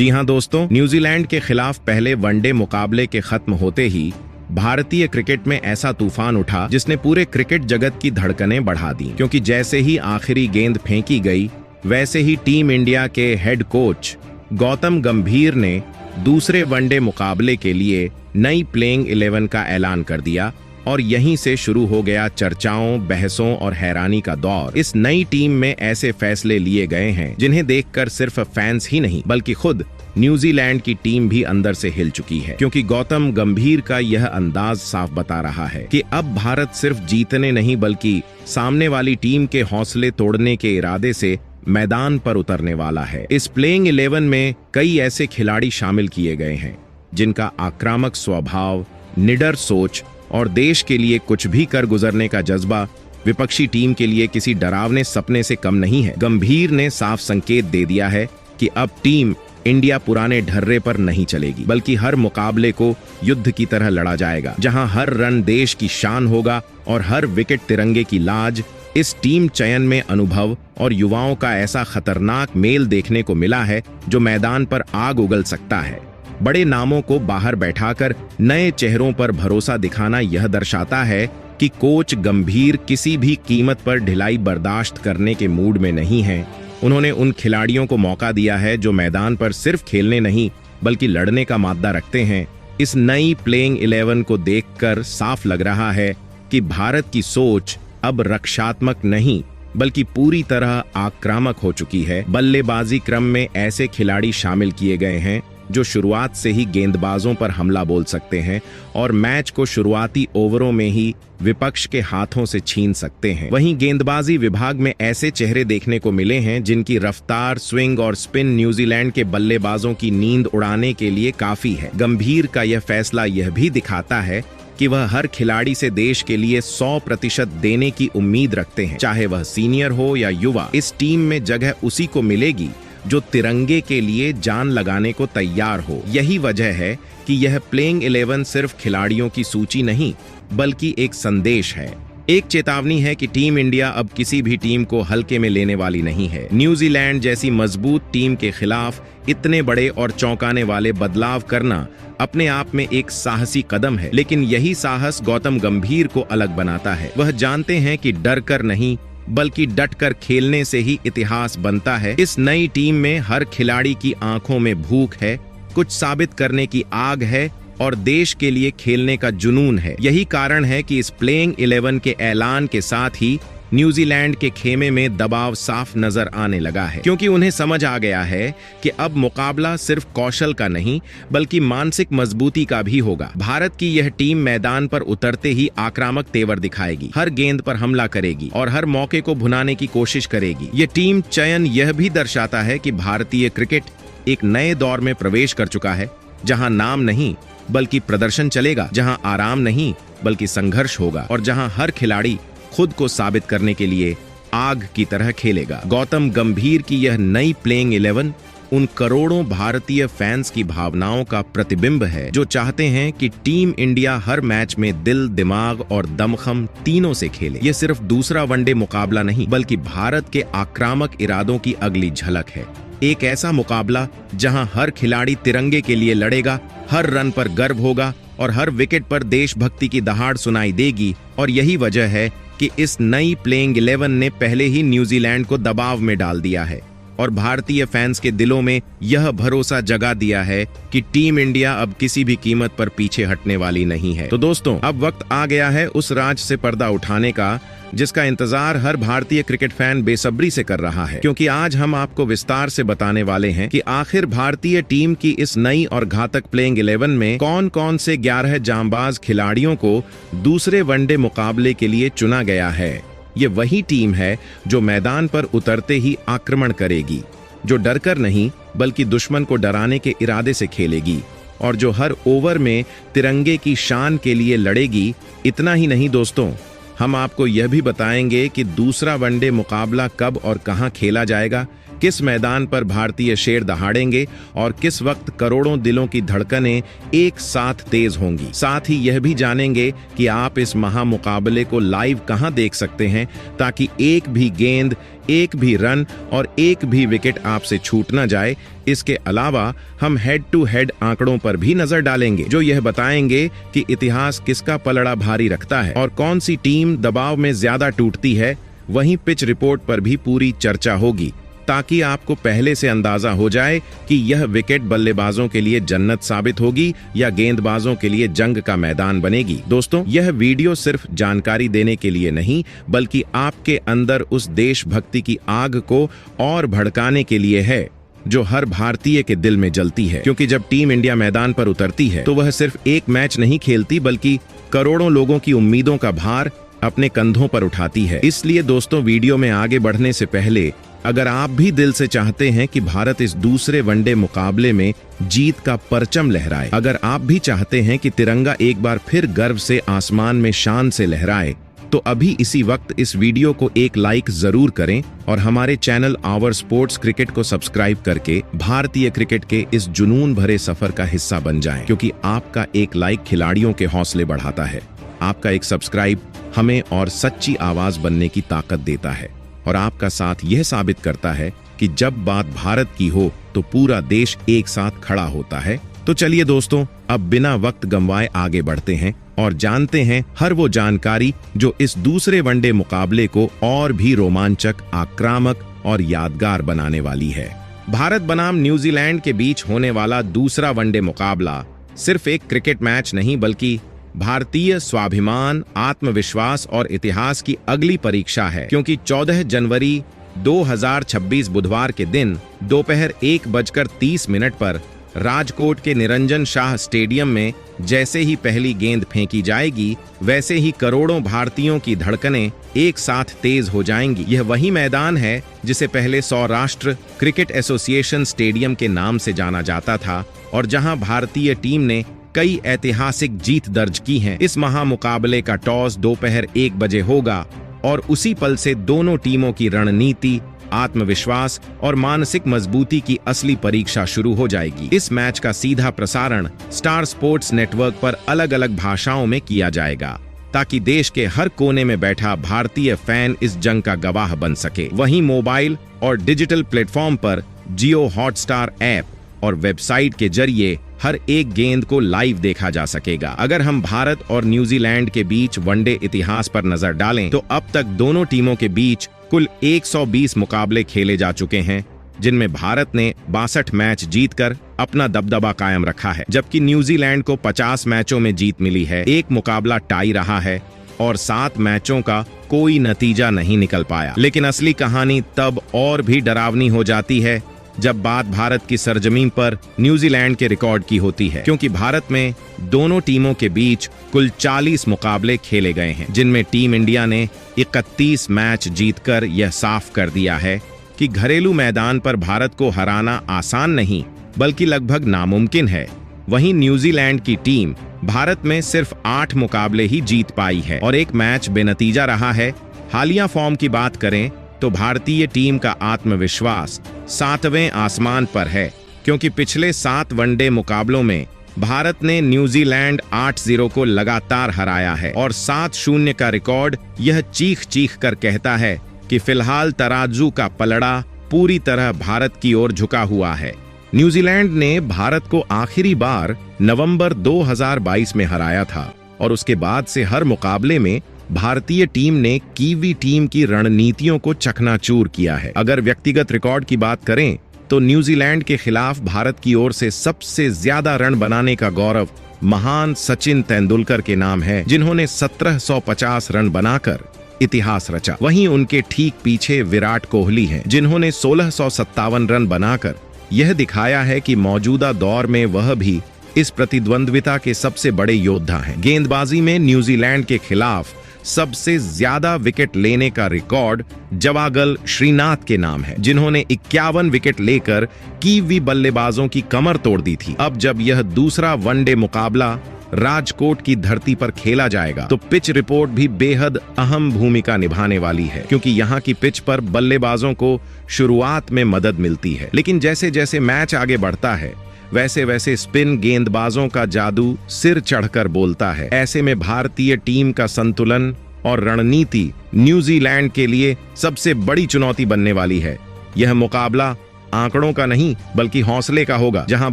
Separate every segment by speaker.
Speaker 1: जी हां दोस्तों, न्यूजीलैंड के खिलाफ पहले वनडे मुकाबले के खत्म होते ही भारतीय क्रिकेट में ऐसा तूफान उठा जिसने पूरे क्रिकेट जगत की धड़कनें बढ़ा दी। क्योंकि जैसे ही आखिरी गेंद फेंकी गई, वैसे ही टीम इंडिया के हेड कोच गौतम गंभीर ने दूसरे वनडे मुकाबले के लिए नई प्लेइंग 11 का ऐलान कर दिया और यहीं से शुरू हो गया चर्चाओं, बहसों और हैरानी का दौर। इस नई टीम में ऐसे फैसले लिए गए हैं जिन्हें देखकर सिर्फ फैंस ही नहीं बल्कि खुद न्यूजीलैंड की टीम भी अंदर से हिल चुकी है। क्योंकि गौतम गंभीर का यह अंदाज साफ बता रहा है कि अब भारत सिर्फ जीतने नहीं बल्कि सामने वाली टीम के हौसले तोड़ने के इरादे से मैदान पर उतरने वाला है। इस प्लेइंग 11 में कई ऐसे खिलाड़ी शामिल किए गए हैं जिनका आक्रामक स्वभाव, निडर सोच और देश के लिए कुछ भी कर गुजरने का जज्बा विपक्षी टीम के लिए किसी डरावने सपने से कम नहीं है। गंभीर ने साफ संकेत दे दिया है कि अब टीम इंडिया पुराने ढर्रे पर नहीं चलेगी बल्कि हर मुकाबले को युद्ध की तरह लड़ा जाएगा, जहां हर रन देश की शान होगा और हर विकेट तिरंगे की लाज। इस टीम चयन में अनुभव और युवाओं का ऐसा खतरनाक मेल देखने को मिला है जो मैदान पर आग उगल सकता है। बड़े नामों को बाहर बैठाकर नए चेहरों पर भरोसा दिखाना यह दर्शाता है कि कोच गंभीर किसी भी कीमत पर ढिलाई बर्दाश्त करने के मूड में नहीं है। उन्होंने उन खिलाड़ियों को मौका दिया है जो मैदान पर सिर्फ खेलने नहीं बल्कि लड़ने का मादा रखते हैं। इस नई प्लेइंग 11 को देखकर साफ लग रहा है कि भारत की सोच अब रक्षात्मक नहीं बल्कि पूरी तरह आक्रामक हो चुकी है। बल्लेबाजी क्रम में ऐसे खिलाड़ी शामिल किए गए हैं जो शुरुआत से ही गेंदबाजों पर हमला बोल सकते हैं और मैच को शुरुआती ओवरों में ही विपक्ष के हाथों से छीन सकते हैं। वहीं गेंदबाजी विभाग में ऐसे चेहरे देखने को मिले हैं जिनकी रफ्तार, स्विंग और स्पिन न्यूजीलैंड के बल्लेबाजों की नींद उड़ाने के लिए काफी है। गंभीर का यह फैसला यह भी दिखाता है कि वह हर खिलाड़ी से देश के लिए 100% देने की उम्मीद रखते हैं, चाहे वह सीनियर हो या युवा। इस टीम में जगह उसी को मिलेगी जो तिरंगे के लिए जान लगाने को तैयार हो। यही वजह है कि यह प्लेइंग 11 सिर्फ खिलाड़ियों की सूची नहीं बल्कि एक संदेश है, एक चेतावनी है कि टीम इंडिया अब किसी भी टीम को हल्के में लेने वाली नहीं है। न्यूजीलैंड जैसी मजबूत टीम के खिलाफ इतने बड़े और चौंकाने वाले बदलाव करना अपने आप में एक साहसी कदम है, लेकिन यही साहस गौतम गंभीर को अलग बनाता है। वह जानते हैं कि डर कर नहीं बल्कि डट कर खेलने से ही इतिहास बनता है। इस नई टीम में हर खिलाड़ी की आंखों में भूख है, कुछ साबित करने की आग है और देश के लिए खेलने का जुनून है। यही कारण है कि इस प्लेइंग 11 के ऐलान के साथ ही न्यूजीलैंड के खेमे में दबाव साफ नजर आने लगा है, क्योंकि उन्हें समझ आ गया है कि अब मुकाबला सिर्फ कौशल का नहीं बल्कि मानसिक मजबूती का भी होगा। भारत की यह टीम मैदान पर उतरते ही आक्रामक तेवर दिखाएगी, हर गेंद पर हमला करेगी और हर मौके को भुनाने की कोशिश करेगी। ये टीम चयन यह भी दर्शाता है कि भारतीय क्रिकेट एक नए दौर में प्रवेश कर चुका है, जहां नाम नहीं बल्कि प्रदर्शन चलेगा, जहां आराम नहीं बल्कि संघर्ष होगा और जहां हर खिलाड़ी खुद को साबित करने के लिए आग की तरह खेलेगा। गौतम गंभीर की यह नई प्लेइंग 11 उन करोड़ों भारतीय फैंस की भावनाओं का प्रतिबिंब है जो चाहते हैं कि टीम इंडिया हर मैच में दिल, दिमाग और दमखम तीनों से खेले। यह सिर्फ दूसरा वनडे मुकाबला नहीं बल्कि भारत के आक्रामक इरादों की अगली झलक है। एक ऐसा मुकाबला जहां हर खिलाड़ी तिरंगे के लिए लड़ेगा, हर रन पर गर्व होगा और हर विकेट पर देशभक्ति की दहाड़ सुनाई देगी। और यही वजह है कि इस नई प्लेइंग 11 ने पहले ही न्यूजीलैंड को दबाव में डाल दिया है और भारतीय फैंस के दिलों में यह भरोसा जगा दिया है कि टीम इंडिया अब किसी भी कीमत पर पीछे हटने वाली नहीं है। तो दोस्तों, अब वक्त आ गया है उस राज से पर्दा उठाने का जिसका इंतजार हर भारतीय क्रिकेट फैन बेसब्री से कर रहा है, क्योंकि आज हम आपको विस्तार से बताने वाले हैं कि आखिर भारतीय टीम की इस नई और घातक प्लेइंग 11 में कौन कौन से 11 जांबाज खिलाड़ियों को दूसरे वनडे मुकाबले के लिए चुना गया है। ये वही टीम है जो मैदान पर उतरते ही आक्रमण करेगी, जो डरकर नहीं बल्कि दुश्मन को डराने के इरादे से खेलेगी और जो हर ओवर में तिरंगे की शान के लिए लड़ेगी। इतना ही नहीं दोस्तों, हम आपको यह भी बताएंगे कि दूसरा वनडे मुकाबला कब और कहां खेला जाएगा, किस मैदान पर भारतीय शेर दहाड़ेंगे और किस वक्त करोड़ों दिलों की धड़कनें एक साथ तेज होंगी। साथ ही यह भी जानेंगे कि आप इस महामुकाबले को लाइव कहां देख सकते हैं, ताकि एक भी गेंद, एक भी रन और एक भी विकेट आपसे छूट न जाए। इसके अलावा हम हेड टू हेड आंकड़ों पर भी नजर डालेंगे, जो यह बताएंगे कि इतिहास किसका पलड़ा भारी रखता है और कौन सी टीम दबाव में ज्यादा टूटती है। वहीं पिच रिपोर्ट पर भी पूरी चर्चा होगी, ताकि आपको पहले से अंदाजा हो जाए कि यह विकेट बल्लेबाजों के लिए जन्नत साबित होगी या गेंदबाजों के लिए जंग का मैदान बनेगी। दोस्तों, यह वीडियो सिर्फ जानकारी देने के लिए नहीं, बल्कि आपके अंदर उस देशभक्ति की आग को और भड़काने के लिए है जो हर भारतीय के दिल में जलती है। क्योंकि जब टीम इंडिया मैदान पर उतरती है तो वह सिर्फ एक मैच नहीं खेलती, बल्कि करोड़ों लोगों की उम्मीदों का भार अपने कंधों पर उठाती है। इसलिए दोस्तों, वीडियो में आगे बढ़ने से पहले अगर आप भी दिल से चाहते हैं कि भारत इस दूसरे वनडे मुकाबले में जीत का परचम लहराए, अगर आप भी चाहते हैं कि तिरंगा एक बार फिर गर्व से आसमान में शान से लहराए, तो अभी इसी वक्त इस वीडियो को एक लाइक जरूर करें और हमारे चैनल आवर स्पोर्ट्स क्रिकेट को सब्सक्राइब करके भारतीय क्रिकेट के इस जुनून भरे सफर का हिस्सा बन जाएं। क्योंकि आपका एक लाइक खिलाड़ियों के हौसले बढ़ाता है, आपका एक सब्सक्राइब हमें और सच्ची आवाज बनने की ताकत देता है, और आपका साथ यह साबित करता है कि जब बात भारत की हो तो पूरा देश एक साथ खड़ा होता है। तो चलिए दोस्तों, अब बिना वक्त गंवाए आगे बढ़ते हैं और जानते हैं हर वो जानकारी जो इस दूसरे वनडे मुकाबले को और भी रोमांचक, आक्रामक और यादगार बनाने वाली है। भारत बनाम न्यूजीलैंड के बीच होने वाला दूसरा वनडे मुकाबला सिर्फ एक क्रिकेट मैच नहीं, बल्कि भारतीय स्वाभिमान, आत्मविश्वास और इतिहास की अगली परीक्षा है। क्योंकि 14 जनवरी 2026 बुधवार के दिन दोपहर 1:30 पर राजकोट के निरंजन शाह स्टेडियम में जैसे ही पहली गेंद फेंकी जाएगी, वैसे ही करोड़ों भारतीयों की धड़कनें एक साथ तेज हो जाएंगी। यह वही मैदान है जिसे पहले सौराष्ट्र क्रिकेट एसोसिएशन स्टेडियम के नाम से जाना जाता था और जहां भारतीय टीम ने कई ऐतिहासिक जीत दर्ज की हैं। इस महामुकाबले का टॉस दोपहर 1 बजे होगा और उसी पल से दोनों टीमों की रणनीति, आत्मविश्वास और मानसिक मजबूती की असली परीक्षा शुरू हो जाएगी। इस मैच का सीधा प्रसारण स्टार स्पोर्ट्स नेटवर्क पर अलग अलग भाषाओं में किया जाएगा, ताकि देश के हर कोने में बैठा भारतीय फैन इस जंग का गवाह बन सके। वहीं मोबाइल और डिजिटल प्लेटफॉर्म पर जियो हॉटस्टार ऐप और वेबसाइट के जरिए हर एक गेंद को लाइव देखा जा सकेगा। अगर हम भारत और न्यूजीलैंड के बीच वनडे इतिहास पर नजर डालें तो अब तक दोनों टीमों के बीच कुल 120 मुकाबले खेले जा चुके हैं, जिनमें भारत ने 62 मैच जीतकर अपना दबदबा कायम रखा है, जबकि न्यूजीलैंड को 50 मैचों में जीत मिली है। एक मुकाबला टाई रहा है और 7 मैचों का कोई नतीजा नहीं निकल पाया। लेकिन असली कहानी तब और भी डरावनी हो जाती है जब बात भारत की सरजमीन पर न्यूजीलैंड के रिकॉर्ड की होती है। क्योंकि भारत में दोनों टीमों के बीच कुल 40 मुकाबले खेले गए हैं, जिनमें टीम इंडिया ने 31 मैच जीतकर यह साफ कर दिया है कि घरेलू मैदान पर भारत को हराना आसान नहीं, बल्कि लगभग नामुमकिन है। वहीं न्यूजीलैंड की टीम भारत में सिर्फ 8 मुकाबले ही जीत पाई है और एक मैच बेनतीजा रहा है। हालिया फॉर्म की बात करें तो भारतीय टीम का आत्मविश्वास 7वें आसमान पर है, क्योंकि पिछले 7 वनडे मुकाबलों में भारत ने न्यूजीलैंड 8-0 को लगातार हराया है और 7-0 का रिकॉर्ड यह चीख चीख कर कहता है कि फिलहाल तराजू का पलड़ा पूरी तरह भारत की ओर झुका हुआ है। न्यूजीलैंड ने भारत को आखिरी बार नवंबर 2022 में हराया था और उसके बाद से हर मुकाबले में भारतीय टीम ने कीवी टीम की रणनीतियों को चकनाचूर किया है। अगर व्यक्तिगत रिकॉर्ड की बात करें तो न्यूजीलैंड के खिलाफ भारत की ओर से सबसे ज्यादा रन बनाने का गौरव महान सचिन तेंदुलकर के नाम है, जिन्होंने 1750 रन बनाकर इतिहास रचा। वहीं उनके ठीक पीछे विराट कोहली हैं, जिन्होंने 1657 रन बनाकर यह दिखाया है कि मौजूदा दौर में वह भी इस प्रतिद्वंद्विता के सबसे बड़े योद्धा हैं। गेंदबाजी में न्यूजीलैंड के खिलाफ सबसे ज्यादा विकेट लेने का रिकॉर्ड जवागल श्रीनाथ के नाम है, जिन्होंने 51 विकेट लेकर कीवी बल्लेबाजों की कमर तोड़ दी थी। अब जब यह दूसरा वनडे मुकाबला राजकोट की धरती पर खेला जाएगा तो पिच रिपोर्ट भी बेहद अहम भूमिका निभाने वाली है, क्योंकि यहाँ की पिच पर बल्लेबाजों को शुरुआत में मदद मिलती है, लेकिन जैसे जैसे मैच आगे बढ़ता है वैसे वैसे स्पिन गेंदबाजों का जादू सिर चढ़कर बोलता है। ऐसे में भारतीय टीम का संतुलन और रणनीति न्यूजीलैंड के लिए सबसे बड़ी चुनौती बनने वाली है। यह मुकाबला आंकड़ों का नहीं बल्कि हौसले का होगा, जहां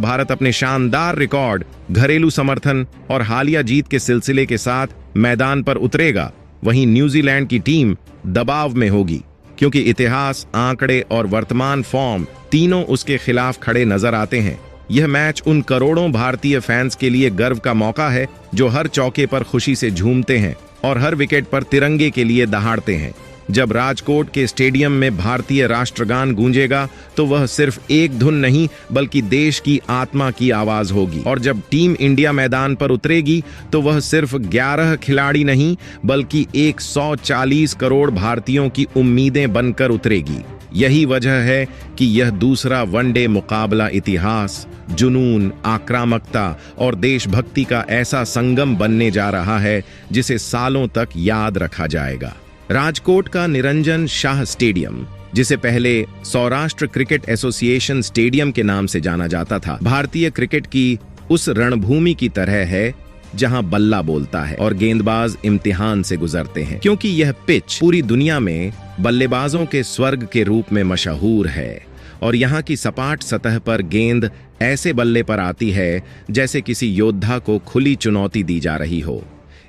Speaker 1: भारत अपने शानदार रिकॉर्ड, घरेलू समर्थन और हालिया जीत के सिलसिले के साथ मैदान पर उतरेगा। वहीं न्यूजीलैंड की टीम दबाव में होगी, क्योंकि इतिहास, आंकड़े और वर्तमान फॉर्म तीनों उसके खिलाफ खड़े नजर आते हैं। यह मैच उन करोड़ों भारतीय फैंस के लिए गर्व का मौका है जो हर चौके पर खुशी से झूमते हैं और हर विकेट पर तिरंगे के लिए दहाड़ते हैं। जब राजकोट के स्टेडियम में भारतीय राष्ट्रगान गूंजेगा तो वह सिर्फ एक धुन नहीं बल्कि देश की आत्मा की आवाज होगी। और जब टीम इंडिया मैदान पर उतरेगी तो वह सिर्फ 11 खिलाड़ी नहीं बल्कि 140 करोड़ भारतीयों की उम्मीदें बनकर उतरेगी। यही वजह है कि यह दूसरा वनडे मुकाबला इतिहास, जुनून, आक्रामकता और देशभक्ति का ऐसा संगम बनने जा रहा है जिसे सालों तक याद रखा जाएगा। राजकोट का निरंजन शाह स्टेडियम, जिसे पहले सौराष्ट्र क्रिकेट एसोसिएशन स्टेडियम के नाम से जाना जाता था, भारतीय क्रिकेट की उस रणभूमि की तरह है जहां बल्ला बोलता है और गेंदबाज इम्तिहान से गुजरते हैं, क्योंकि यह पिच पूरी दुनिया में बल्लेबाजों के स्वर्ग के रूप में मशहूर है। और यहाँ की सपाट सतह पर गेंद ऐसे बल्ले पर आती है जैसे किसी योद्धा को खुली चुनौती दी जा रही हो।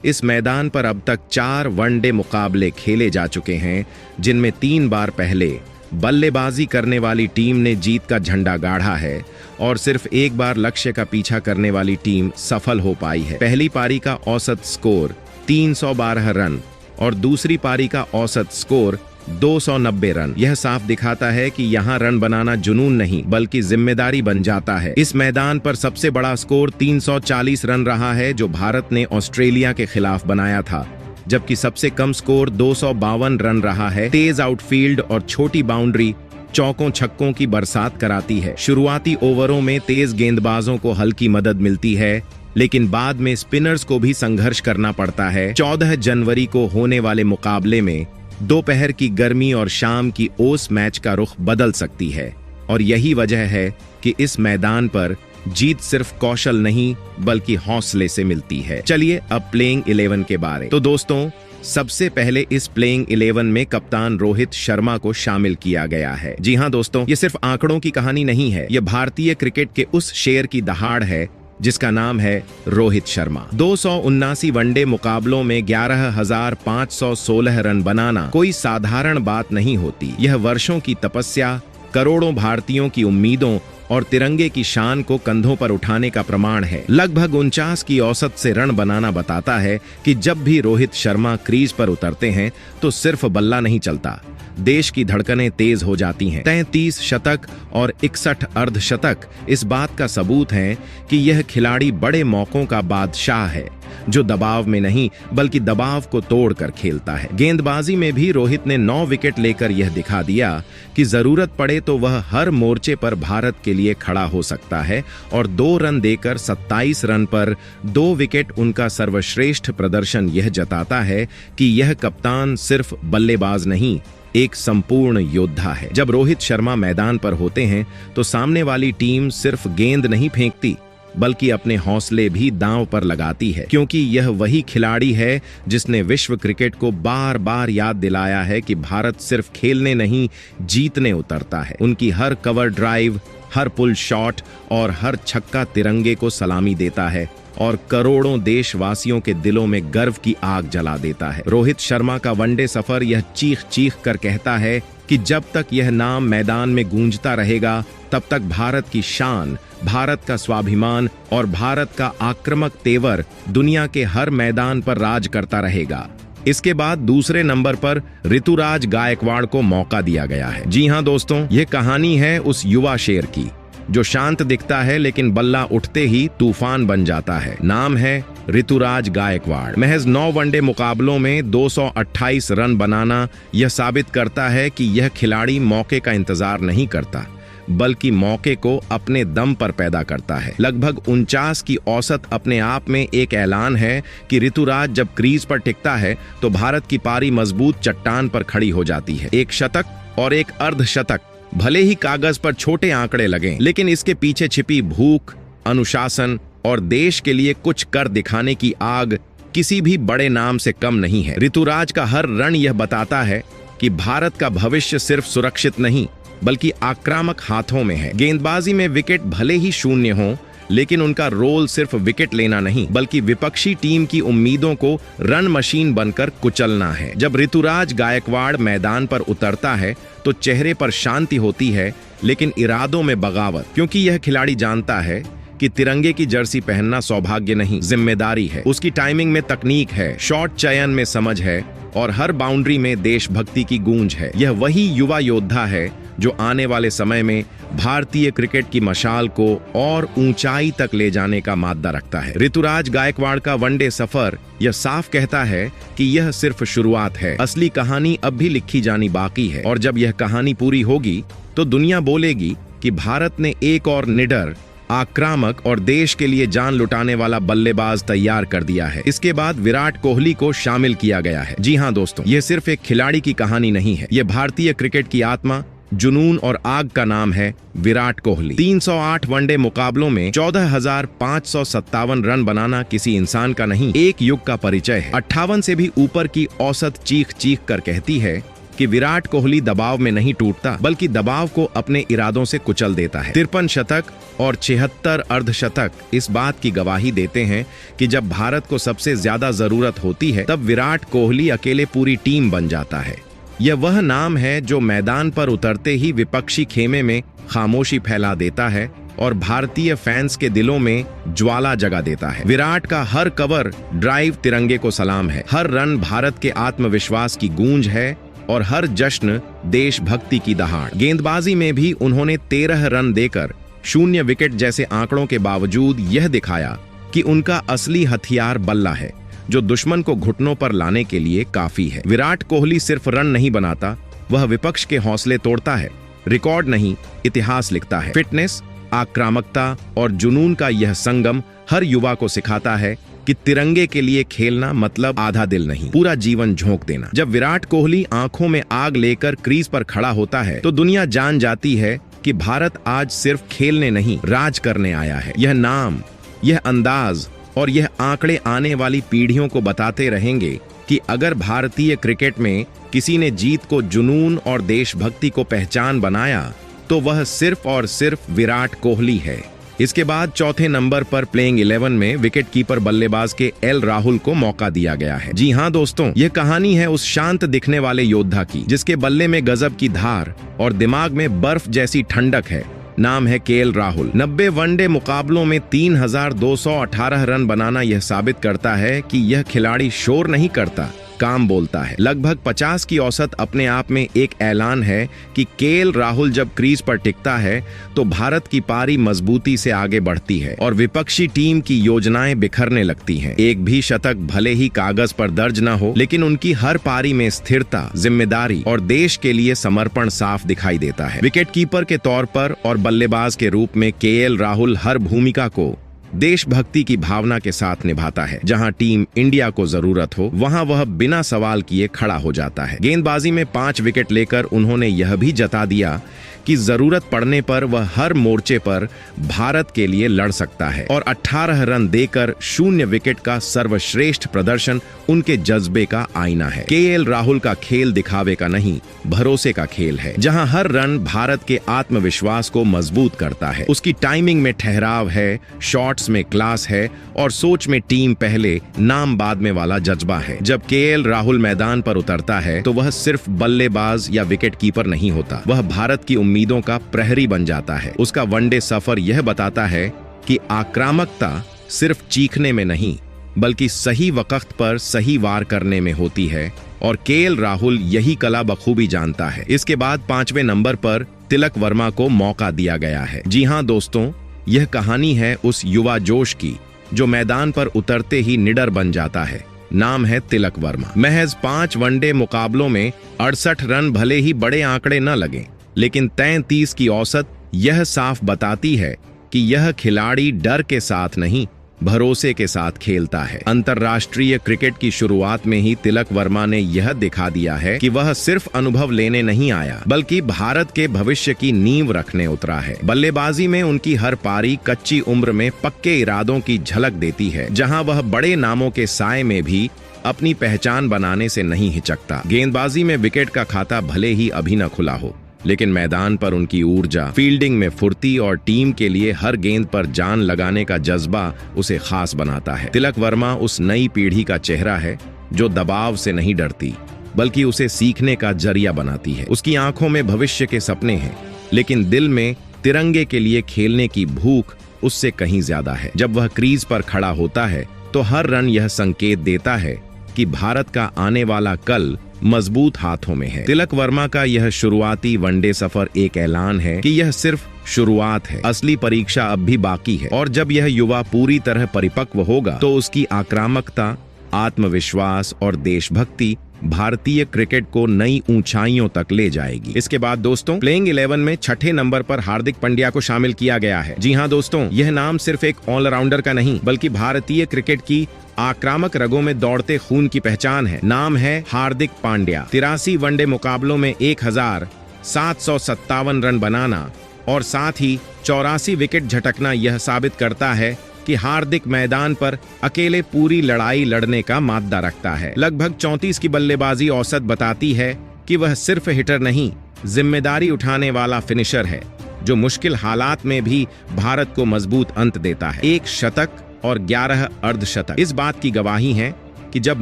Speaker 1: इस मैदान पर अब तक 4 वनडे मुकाबले खेले जा चुके हैं, जिनमें 3 बार पहले बल्लेबाजी करने वाली टीम ने जीत का झंडा गाड़ा है और सिर्फ एक बार लक्ष्य का पीछा करने वाली टीम सफल हो पाई है। पहली पारी का औसत स्कोर 312 रन और दूसरी पारी का औसत स्कोर 290 रन। यह साफ दिखाता है कि यहाँ रन बनाना जुनून नहीं बल्कि जिम्मेदारी बन जाता है। इस मैदान पर सबसे बड़ा स्कोर 340 रन रहा है जो भारत ने ऑस्ट्रेलिया के खिलाफ बनाया था, जबकि सबसे कम स्कोर 252 रन रहा है। तेज आउटफील्ड और छोटी बाउंड्री चौकों छक्कों की बरसात कराती है। शुरुआती ओवरों में तेज गेंदबाजों को हल्की मदद मिलती है, लेकिन बाद में स्पिनर्स को भी संघर्ष करना पड़ता है। 14 जनवरी को होने वाले मुकाबले में दोपहर की गर्मी और शाम की ओस मैच का रुख बदल सकती है, और यही वजह है कि इस मैदान पर जीत सिर्फ कौशल नहीं बल्कि हौसले से मिलती है। चलिए अब प्लेइंग 11 के बारे। तो दोस्तों, सबसे पहले इस प्लेइंग 11 में कप्तान रोहित शर्मा को शामिल किया गया है। जी हाँ दोस्तों, ये सिर्फ आंकड़ों की कहानी नहीं है, ये भारतीय क्रिकेट के उस शेर की दहाड़ है जिसका नाम है रोहित शर्मा। 279 वनडे मुकाबलों में 11,516 रन बनाना कोई साधारण बात नहीं होती। यह वर्षों की तपस्या, करोड़ों भारतीयों की उम्मीदों और तिरंगे की शान को कंधों पर उठाने का प्रमाण है। लगभग 49 की औसत से रन बनाना बताता है कि जब भी रोहित शर्मा क्रीज पर उतरते हैं तो सिर्फ बल्ला नहीं चलता, देश की धड़कनें तेज हो जाती हैं। 33 शतक और 61 अर्धशतक इस बात का सबूत हैं कि यह खिलाड़ी बड़े मौकों का बादशाह है, जो दबाव में नहीं बल्कि दबाव को तोड़कर खेलता है। गेंदबाजी में भी रोहित ने 9 विकेट लेकर यह दिखा दिया कि जरूरत पड़े तो वह हर मोर्चे पर भारत के लिए खड़ा हो सकता है, और 2 रन देकर 27 रन पर 2 विकेट उनका सर्वश्रेष्ठ प्रदर्शन यह जताता है कि यह कप्तान सिर्फ बल्लेबाज नहीं, एक संपूर्ण योद्धा है। जब रोहित शर्मा मैदान पर होते हैं तो सामने वाली टीम सिर्फ गेंद नहीं फेंकती बल्कि अपने हौसले भी दांव पर लगाती है, क्योंकि यह वही खिलाड़ी है जिसने विश्व क्रिकेट को बार बार याद दिलाया है कि भारत सिर्फ खेलने नहीं जीतने उतरता है। उनकी हर कवर ड्राइव, हर पुल शॉट और हर छक्का तिरंगे को सलामी देता है और करोड़ों देशवासियों के दिलों में गर्व की आग जला देता है। रोहित शर्मा का वनडे सफर यह चीख चीख कर कहता है कि जब तक यह नाम मैदान में गूंजता रहेगा तब तक भारत की शान, भारत का स्वाभिमान और भारत का आक्रामक तेवर दुनिया के हर मैदान पर राज करता रहेगा। इसके बाद दूसरे नंबर पर ऋतुराज गायकवाड़ को मौका दिया गया है। जी हाँ दोस्तों, ये कहानी है उस युवा शेर की जो शांत दिखता है लेकिन बल्ला उठते ही तूफान बन जाता है। नाम है ऋतुराज गायकवाड़। महज 9 वनडे मुकाबलों में 228 रन बनाना यह साबित करता है कि यह खिलाड़ी मौके का इंतजार नहीं करता बल्कि मौके को अपने दम पर पैदा करता है। लगभग 49 की औसत अपने आप में एक ऐलान है कि ऋतुराज जब क्रीज पर टिकता है तो भारत की पारी मजबूत चट्टान पर खड़ी हो जाती है। एक शतक और एक अर्धशतक भले ही कागज पर छोटे आंकड़े लगें, लेकिन इसके पीछे छिपी भूख, अनुशासन और देश के लिए कुछ कर दिखाने की आग किसी भी बड़े नाम से कम नहीं है। ऋतुराज का हर रन यह बताता है कि भारत का भविष्य सिर्फ सुरक्षित नहीं बल्कि आक्रामक हाथों में है। गेंदबाजी में विकेट भले ही शून्य हो, लेकिन उनका रोल सिर्फ विकेट लेना नहीं बल्कि विपक्षी टीम की उम्मीदों को रन मशीन बनकर कुचलना है। जब ऋतुराज गायकवाड़ मैदान पर उतरता है तो चेहरे पर शांति होती है, लेकिन इरादों में बगावत, क्योंकि यह खिलाड़ी जानता है कि तिरंगे की जर्सी पहनना सौभाग्य नहीं, जिम्मेदारी है। उसकी टाइमिंग में तकनीक है, शॉट चयन में समझ है और हर बाउंड्री में देशभक्ति की गूंज है। यह वही युवा योद्धा है जो आने वाले समय में भारतीय क्रिकेट की मशाल को और ऊंचाई तक ले जाने का मादा रखता है। ऋतुराज गायकवाड़ का वनडे सफर यह साफ कहता है कि यह सिर्फ शुरुआत है, असली कहानी अब भी लिखी जानी बाकी है। और जब यह कहानी पूरी होगी तो दुनिया बोलेगी कि भारत ने एक और निडर, आक्रामक और देश के लिए जान लुटाने वाला बल्लेबाज तैयार कर दिया है। इसके बाद विराट कोहली को शामिल किया गया है। जी हां दोस्तों, यह सिर्फ एक खिलाड़ी की कहानी नहीं है, यह भारतीय क्रिकेट की आत्मा, जुनून और आग का नाम है विराट कोहली। 308 वनडे मुकाबलों में 14,557 रन बनाना किसी इंसान का नहीं, एक युग का परिचय है। 58 से भी ऊपर की औसत चीख चीख कर कहती है कि विराट कोहली दबाव में नहीं टूटता बल्कि दबाव को अपने इरादों से कुचल देता है। 53 शतक और 76 अर्धशतक इस बात की गवाही देते हैं कि जब भारत को सबसे ज्यादा जरूरत होती है तब विराट कोहली अकेले पूरी टीम बन जाता है। यह वह नाम है जो मैदान पर उतरते ही विपक्षी खेमे में खामोशी फैला देता है और भारतीय फैंस के दिलों में ज्वाला जगा देता है। विराट का हर कवर ड्राइव तिरंगे को सलाम है, हर रन भारत के आत्मविश्वास की गूंज है और हर जश्न देशभक्ति की दहाड़। गेंदबाजी में भी उन्होंने 13 रन देकर 0 विकेट जैसे आंकड़ों के बावजूद यह दिखाया कि उनका असली हथियार बल्ला है, जो दुश्मन को घुटनों पर लाने के लिए काफी है। विराट कोहली सिर्फ रन नहीं बनाता, वह विपक्ष के हौसले तोड़ता है, रिकॉर्ड नहीं इतिहास लिखता है। फिटनेस, आक्रामकता और जुनून का यह संगम हर युवा को सिखाता है कि तिरंगे के लिए खेलना मतलब आधा दिल नहीं, पूरा जीवन झोंक देना। जब विराट कोहली आंखों में आग लेकर क्रीज पर खड़ा होता है तो दुनिया जान जाती है कि भारत आज सिर्फ खेलने नहीं, राज करने आया है। यह नाम, यह अंदाज और यह आंकड़े आने वाली पीढ़ियों को बताते रहेंगे कि अगर भारतीय क्रिकेट में किसी ने जीत को जुनून और देशभक्ति को पहचान बनाया तो वह सिर्फ और सिर्फ विराट कोहली है। इसके बाद चौथे नंबर पर प्लेइंग 11 में विकेटकीपर बल्लेबाज के एल राहुल को मौका दिया गया है। जी हां दोस्तों, यह कहानी है उस शांत दिखने वाले योद्धा की जिसके बल्ले में गजब की धार और दिमाग में बर्फ जैसी ठंडक है। नाम है केएल राहुल। 90 वनडे मुकाबलों में 3,218 रन बनाना यह साबित करता है कि यह खिलाड़ी शोर नहीं करता, काम बोलता है। लगभग 50 की औसत अपने आप में एक ऐलान है कि केएल राहुल जब क्रीज पर टिकता है तो भारत की पारी मजबूती से आगे बढ़ती है और विपक्षी टीम की योजनाएं बिखरने लगती हैं। एक भी शतक भले ही कागज पर दर्ज न हो, लेकिन उनकी हर पारी में स्थिरता, जिम्मेदारी और देश के लिए समर्पण साफ दिखाई देता है। विकेटकीपर के तौर पर और बल्लेबाज के रूप में केएल राहुल हर भूमिका को देशभक्ति की भावना के साथ निभाता है। जहां टीम इंडिया को जरूरत हो वहां वह बिना सवाल किए खड़ा हो जाता है। गेंदबाजी में 5 विकेट लेकर उन्होंने यह भी जता दिया कि जरूरत पड़ने पर वह हर मोर्चे पर भारत के लिए लड़ सकता है और 18 रन देकर 0 विकेट का सर्वश्रेष्ठ प्रदर्शन उनके जज्बे का आईना है। केएल राहुल का खेल दिखावे का नहीं, भरोसे का खेल है, जहां हर रन भारत के आत्मविश्वास को मजबूत करता है। उसकी टाइमिंग में ठहराव है, शॉट्स में क्लास है और सोच में टीम पहले नाम बाद में वाला जज्बा है। जब केएल राहुल मैदान पर उतरता है तो वह सिर्फ बल्लेबाज या विकेटकीपर नहीं होता, वह भारत की उम्मीदों का प्रहरी बन जाता है। उसका वनडे सफर यह बताता है कि आक्रामकता सिर्फ चीखने में नहीं बल्कि सही वक्त पर सही वार करने में होती है और केएल राहुल यही कला बखूबी जानता है। इसके बाद 5वें नंबर पर तिलक वर्मा को मौका दिया गया है। जी हां दोस्तों, यह कहानी है उस युवा जोश की जो मैदान पर उतरते ही निडर बन जाता है। नाम है तिलक वर्मा। महज 5 वनडे मुकाबलों में 68 रन भले ही बड़े आंकड़े न लगे, लेकिन 33 की औसत यह साफ बताती है कि यह खिलाड़ी डर के साथ नहीं, भरोसे के साथ खेलता है। अंतर्राष्ट्रीय क्रिकेट की शुरुआत में ही तिलक वर्मा ने यह दिखा दिया है कि वह सिर्फ अनुभव लेने नहीं आया, बल्कि भारत के भविष्य की नींव रखने उतरा है। बल्लेबाजी में उनकी हर पारी कच्ची उम्र में पक्के इरादों की झलक देती है, जहां वह बड़े नामों के साए में भी अपनी पहचान बनाने से नहीं हिचकता। गेंदबाजी में विकेट का खाता भले ही अभी न खुला हो, लेकिन मैदान पर उनकी ऊर्जा, फील्डिंग में फुर्ती और टीम के लिए हर गेंद पर जान लगाने का जज्बा उसे खास बनाता है। तिलक वर्मा उस नई पीढ़ी का चेहरा है जो दबाव से नहीं डरती, बल्कि उसे सीखने का जरिया बनाती है। उसकी आंखों में भविष्य के सपने हैं, लेकिन दिल में तिरंगे के लिए खेलने की भूख उससे कहीं ज्यादा है। जब वह क्रीज पर खड़ा होता है तो हर रन यह संकेत देता है कि भारत का आने वाला कल मजबूत हाथों में है। तिलक वर्मा का यह शुरुआती वनडे सफर एक ऐलान है कि यह सिर्फ शुरुआत है, असली परीक्षा अब भी बाकी है। और जब यह युवा पूरी तरह परिपक्व होगा तो उसकी आक्रामकता, आत्मविश्वास और देशभक्ति भारतीय क्रिकेट को नई ऊंचाइयों तक ले जाएगी। इसके बाद दोस्तों, प्लेइंग 11 में छठे नंबर पर हार्दिक पांड्या को शामिल किया गया है। जी हाँ दोस्तों, यह नाम सिर्फ एक ऑलराउंडर का नहीं, बल्कि भारतीय क्रिकेट की आक्रामक रगों में दौड़ते खून की पहचान है। नाम है हार्दिक पांड्या। 83 वनडे मुकाबलों में 1757 रन बनाना और साथ ही 84 विकेट झटकना यह साबित करता है कि हार्दिक मैदान पर अकेले पूरी लड़ाई लड़ने का माद्दा रखता है। लगभग 34 की बल्लेबाजी औसत बताती है कि वह सिर्फ हिटर नहीं, जिम्मेदारी उठाने वाला फिनिशर है, जो मुश्किल हालात में भी भारत को मजबूत अंत देता है। 1 शतक और 11 अर्धशतक इस बात की गवाही है कि जब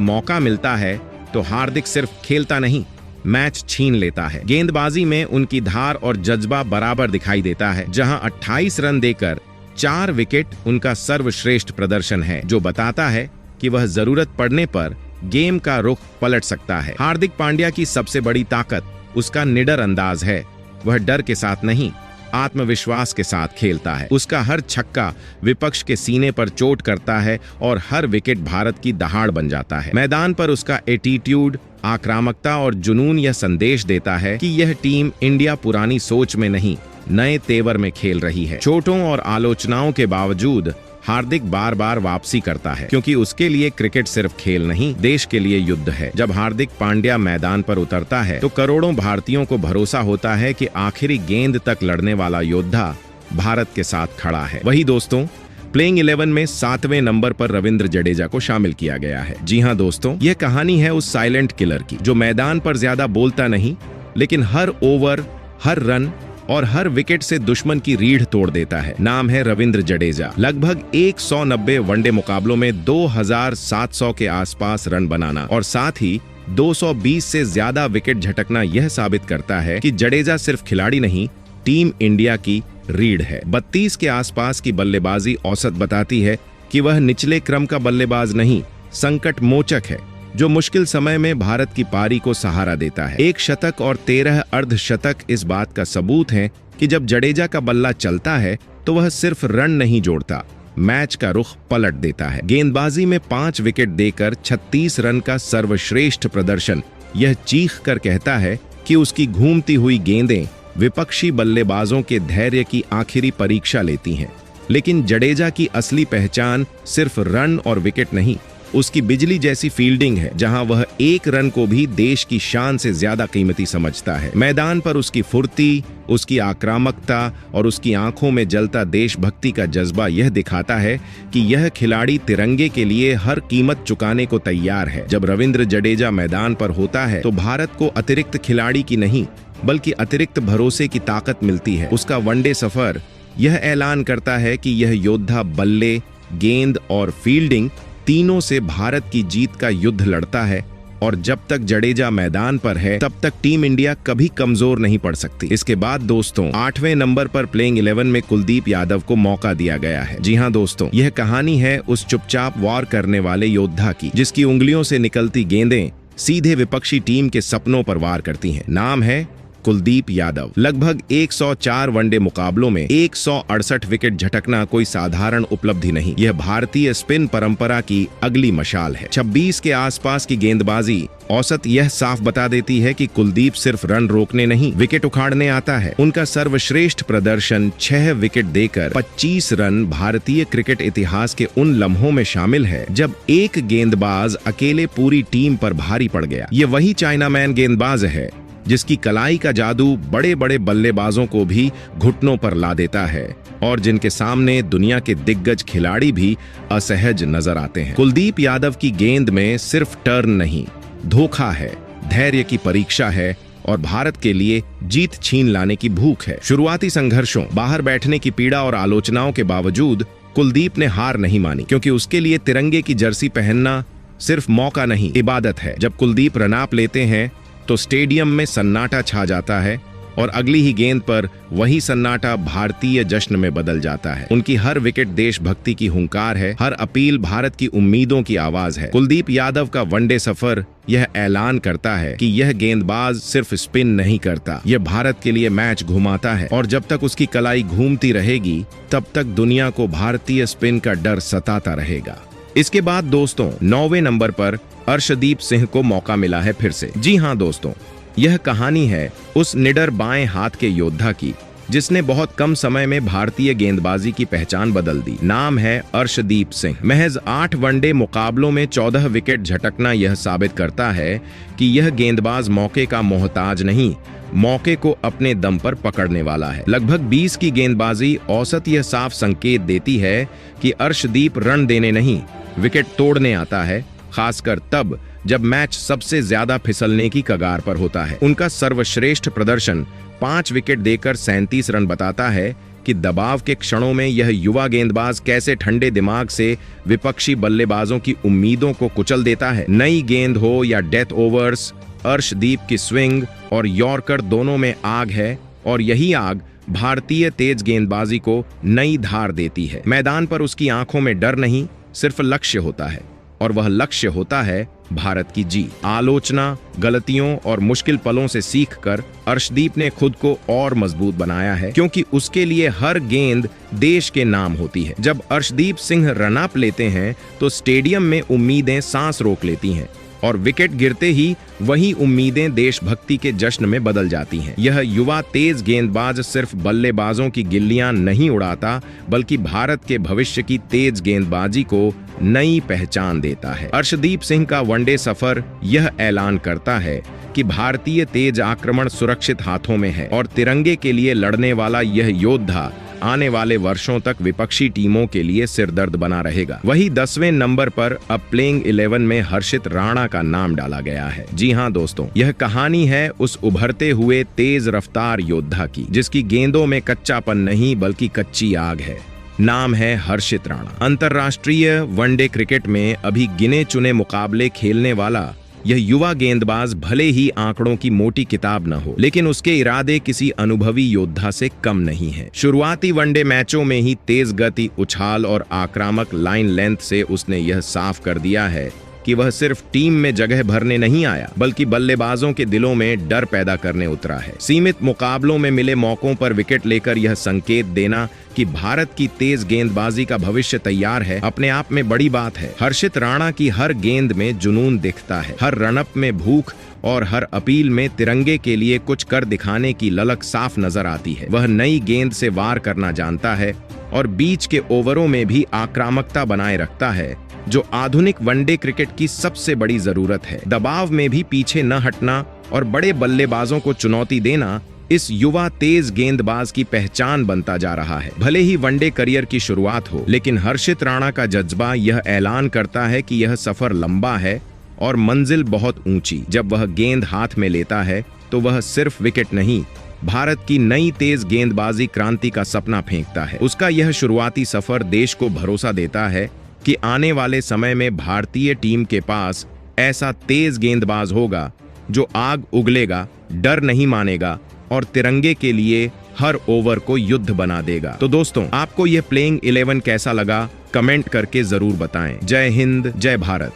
Speaker 1: मौका मिलता है तो हार्दिक सिर्फ खेलता नहीं, मैच छीन लेता है। गेंदबाजी में उनकी धार और जज्बा बराबर दिखाई देता है। जहां 28 रन देकर 4 विकेट उनका सर्वश्रेष्ठ प्रदर्शन है, जो बताता है कि वह जरूरत पड़ने पर गेम का रुख पलट सकता है। हार्दिक पांड्या की सबसे बड़ी ताकत उसका निडर अंदाज है। वह डर के साथ नहीं, आत्मविश्वास के साथ खेलता है। उसका हर छक्का विपक्ष के सीने पर चोट करता है और हर विकेट भारत की दहाड़ बन जाता है। मैदान पर उसका एटीट्यूड, आक्रामकता और जुनून यह संदेश देता है कि यह टीम इंडिया पुरानी सोच में नहीं, नए तेवर में खेल रही है। चोटों और आलोचनाओं के बावजूद हार्दिक बार बार वापसी करता है, क्योंकि उसके लिए क्रिकेट सिर्फ खेल नहीं, देश के लिए युद्ध है। जब हार्दिक पांड्या मैदान पर उतरता है तो करोड़ों भारतीयों को भरोसा होता है कि आखिरी गेंद तक लड़ने वाला योद्धा भारत के साथ खड़ा है। वही दोस्तों, प्लेइंग 11 में 7वें नंबर पर रविंद्र जडेजा को शामिल किया गया है। जी हाँ दोस्तों, यह कहानी है उस साइलेंट किलर की, जो मैदान पर ज्यादा बोलता नहीं, लेकिन हर ओवर, हर रन और हर विकेट से दुश्मन की रीढ़ तोड़ देता है। नाम है रविंद्र जडेजा। लगभग 190 वनडे मुकाबलों में 2700 के आसपास रन बनाना और साथ ही 220 से ज्यादा विकेट झटकना यह साबित करता है कि जडेजा सिर्फ खिलाड़ी नहीं, टीम इंडिया की रीढ़ है। 32 के आसपास की बल्लेबाजी औसत बताती है कि वह निचले क्रम का बल्लेबाज नहीं, संकट मोचक है, जो मुश्किल समय में भारत की पारी को सहारा देता है। 1 शतक और 13 अर्धशतक इस बात का सबूत है कि जब जडेजा का बल्ला चलता है तो वह सिर्फ रन नहीं जोड़ता, मैच का रुख पलट देता है। गेंदबाजी में 5 विकेट देकर 36 रन का सर्वश्रेष्ठ प्रदर्शन यह चीख कर कहता है कि उसकी घूमती हुई गेंदें विपक्षी बल्लेबाजों के धैर्य की आखिरी परीक्षा लेती हैं। लेकिन जडेजा की असली पहचान सिर्फ रन और विकेट नहीं, उसकी बिजली जैसी फील्डिंग है, जहां वह 1 रन को भी देश की शान से ज्यादा कीमती समझता है। मैदान पर उसकी फुर्ती, उसकी आक्रामकता और उसकी आंखों में जलता देशभक्ति का जज्बा यह दिखाता है कि यह खिलाड़ी तिरंगे के लिए हर कीमत चुकाने को तैयार है। जब रविंद्र जडेजा मैदान पर होता है तो भारत को अतिरिक्त खिलाड़ी की नहीं, बल्कि अतिरिक्त भरोसे की ताकत मिलती है। उसका वनडे सफर यह ऐलान करता है कि यह योद्धा बल्ले, गेंद और फील्डिंग तीनों से भारत की जीत का युद्ध लड़ता है, और जब तक जडेजा मैदान पर है तब तक टीम इंडिया कभी कमजोर नहीं पड़ सकती। इसके बाद दोस्तों, 8वें नंबर पर प्लेइंग 11 में कुलदीप यादव को मौका दिया गया है। जी हाँ दोस्तों, यह कहानी है उस चुपचाप वार करने वाले योद्धा की, जिसकी उंगलियों से निकलती गेंदें सीधे विपक्षी टीम के सपनों पर वार करती हैं। नाम है कुलदीप यादव। लगभग 104 वनडे मुकाबलों में 168 विकेट झटकना कोई साधारण उपलब्धि नहीं, यह भारतीय स्पिन परंपरा की अगली मशाल है। 26 के आसपास की गेंदबाजी औसत यह साफ बता देती है कि कुलदीप सिर्फ रन रोकने नहीं, विकेट उखाड़ने आता है। उनका सर्वश्रेष्ठ प्रदर्शन 6 विकेट देकर 25 रन भारतीय क्रिकेट इतिहास के उन लम्हों में शामिल है जब एक गेंदबाज अकेले पूरी टीम पर भारी पड़ गया। ये वही चाइनामैन गेंदबाज है जिसकी कलाई का जादू बड़े बड़े बल्लेबाजों को भी घुटनों पर ला देता है और जिनके सामने दुनिया के दिग्गज खिलाड़ी भी असहज नजर आते हैं। कुलदीप यादव की गेंद में सिर्फ टर्न नहीं, धोखा है, धैर्य की परीक्षा है और भारत के लिए जीत छीन लाने की भूख है। शुरुआती संघर्षों, बाहर बैठने की पीड़ा और आलोचनाओं के बावजूद कुलदीप ने हार नहीं मानी, क्योंकि उसके लिए तिरंगे की जर्सी पहनना सिर्फ मौका नहीं, इबादत है। जब कुलदीप रन अप लेते हैं तो स्टेडियम में सन्नाटा छा जाता है और अगली ही गेंद पर वही सन्नाटा भारतीय जश्न में बदल जाता है। उनकी हर विकेट देशभक्ति की हुंकार है, हर अपील भारत की उम्मीदों की आवाज है। कुलदीप यादव का वनडे सफर यह ऐलान करता है कि यह गेंदबाज सिर्फ स्पिन नहीं करता, यह भारत के लिए मैच घुमाता है और जब तक उसकी कलाई घूमती रहेगी तब तक दुनिया को भारतीय स्पिन का डर सताता रहेगा। इसके बाद दोस्तों 9वें नंबर पर अर्शदीप सिंह को मौका मिला है फिर से। जी हाँ दोस्तों, यह कहानी है उस निडर बाएं हाथ के योद्धा की जिसने बहुत कम समय में भारतीय गेंदबाजी की पहचान बदल दी। नाम है अर्शदीप सिंह। महज 8 वनडे मुकाबलों में 14 विकेट झटकना यह साबित करता है कि यह गेंदबाज मौके का मोहताज नहीं, मौके को अपने दम पर पकड़ने वाला है। लगभग 20 की गेंदबाजी औसत यह साफ संकेत देती है कि अर्शदीप रन देने नहीं, विकेट तोड़ने आता है, खासकर तब जब मैच सबसे ज्यादा फिसलने की कगार पर होता है। उनका सर्वश्रेष्ठ प्रदर्शन 5 विकेट देकर 37 रन बताता है कि दबाव के क्षणों में यह युवा गेंदबाज कैसे ठंडे दिमाग से विपक्षी बल्लेबाजों की उम्मीदों को कुचल देता है। नई गेंद हो या डेथ ओवर्स, अर्शदीप की स्विंग और यॉर्कर दोनों में आग है और यही आग भारतीय तेज गेंदबाजी को नई धार देती है। मैदान पर उसकी आंखों में डर नहीं, सिर्फ लक्ष्य होता है और वह लक्ष्य होता है भारत की जीत। आलोचना, गलतियों और मुश्किल पलों से सीखकर अर्शदीप ने खुद को और मजबूत बनाया है, क्योंकि उसके लिए हर गेंद देश के नाम होती है। जब अर्शदीप सिंह रन अप लेते हैं तो स्टेडियम में उम्मीदें सांस रोक लेती हैं और विकेट गिरते ही वही उम्मीदें देशभक्ति के जश्न में बदल जाती हैं। यह युवा तेज गेंदबाज सिर्फ बल्लेबाजों की गिल्लियां नहीं उड़ाता, बल्कि भारत के भविष्य की तेज गेंदबाजी को नई पहचान देता है। अर्शदीप सिंह का वनडे सफर यह ऐलान करता है कि भारतीय तेज आक्रमण सुरक्षित हाथों में है और तिरंगे के लिए लड़ने वाला यह योद्धा आने वाले वर्षों तक विपक्षी टीमों के लिए सिरदर्द बना रहेगा। वही 10वें नंबर पर अब प्लेइंग 11 में हर्षित राणा का नाम डाला गया है। जी हाँ दोस्तों, यह कहानी है उस उभरते हुए तेज रफ्तार योद्धा की जिसकी गेंदों में कच्चापन नहीं बल्कि कच्ची आग है। नाम है हर्षित राणा। अंतर्राष्ट्रीय वनडे क्रिकेट में अभी गिने चुने मुकाबले खेलने वाला यह युवा गेंदबाज भले ही आंकड़ों की मोटी किताब न हो, लेकिन उसके इरादे किसी अनुभवी योद्धा से कम नहीं है। शुरुआती वनडे मैचों में ही तेज गति, उछाल और आक्रामक लाइन लेंथ से उसने यह साफ कर दिया है कि वह सिर्फ टीम में जगह भरने नहीं आया, बल्कि बल्लेबाजों के दिलों में डर पैदा करने उतरा है। सीमित मुकाबलों में मिले मौकों पर विकेट लेकर यह संकेत देना कि भारत की तेज गेंदबाजी का भविष्य तैयार है, अपने आप में बड़ी बात है। हर्षित राणा की हर गेंद में जुनून दिखता है, हर रनअप में भूख और हर अपील में तिरंगे के लिए कुछ कर दिखाने की ललक साफ नजर आती है। वह नई गेंद से वार करना जानता है और बीच के ओवरों में भी आक्रामकता बनाए रखता है, जो आधुनिक वनडे क्रिकेट की सबसे बड़ी जरूरत है। दबाव में भी पीछे न हटना और बड़े बल्लेबाजों को चुनौती देना इस युवा तेज गेंदबाज की पहचान बनता जा रहा है। भले ही वनडे करियर की शुरुआत हो, लेकिन हर्षित राणा का जज्बा यह ऐलान करता है कि यह सफर लंबा है और मंजिल बहुत ऊंची। जब वह गेंद हाथ में लेता है तो वह सिर्फ विकेट नहीं, भारत की नई तेज गेंदबाजी क्रांति का सपना फेंकता है। उसका यह शुरुआती सफर देश को भरोसा देता है कि आने वाले समय में भारतीय टीम के पास ऐसा तेज गेंदबाज होगा जो आग उगलेगा, डर नहीं मानेगा और तिरंगे के लिए हर ओवर को युद्ध बना देगा। तो दोस्तों, आपको यह प्लेइंग 11 कैसा लगा, कमेंट करके जरूर बताएं। जय हिंद, जय भारत।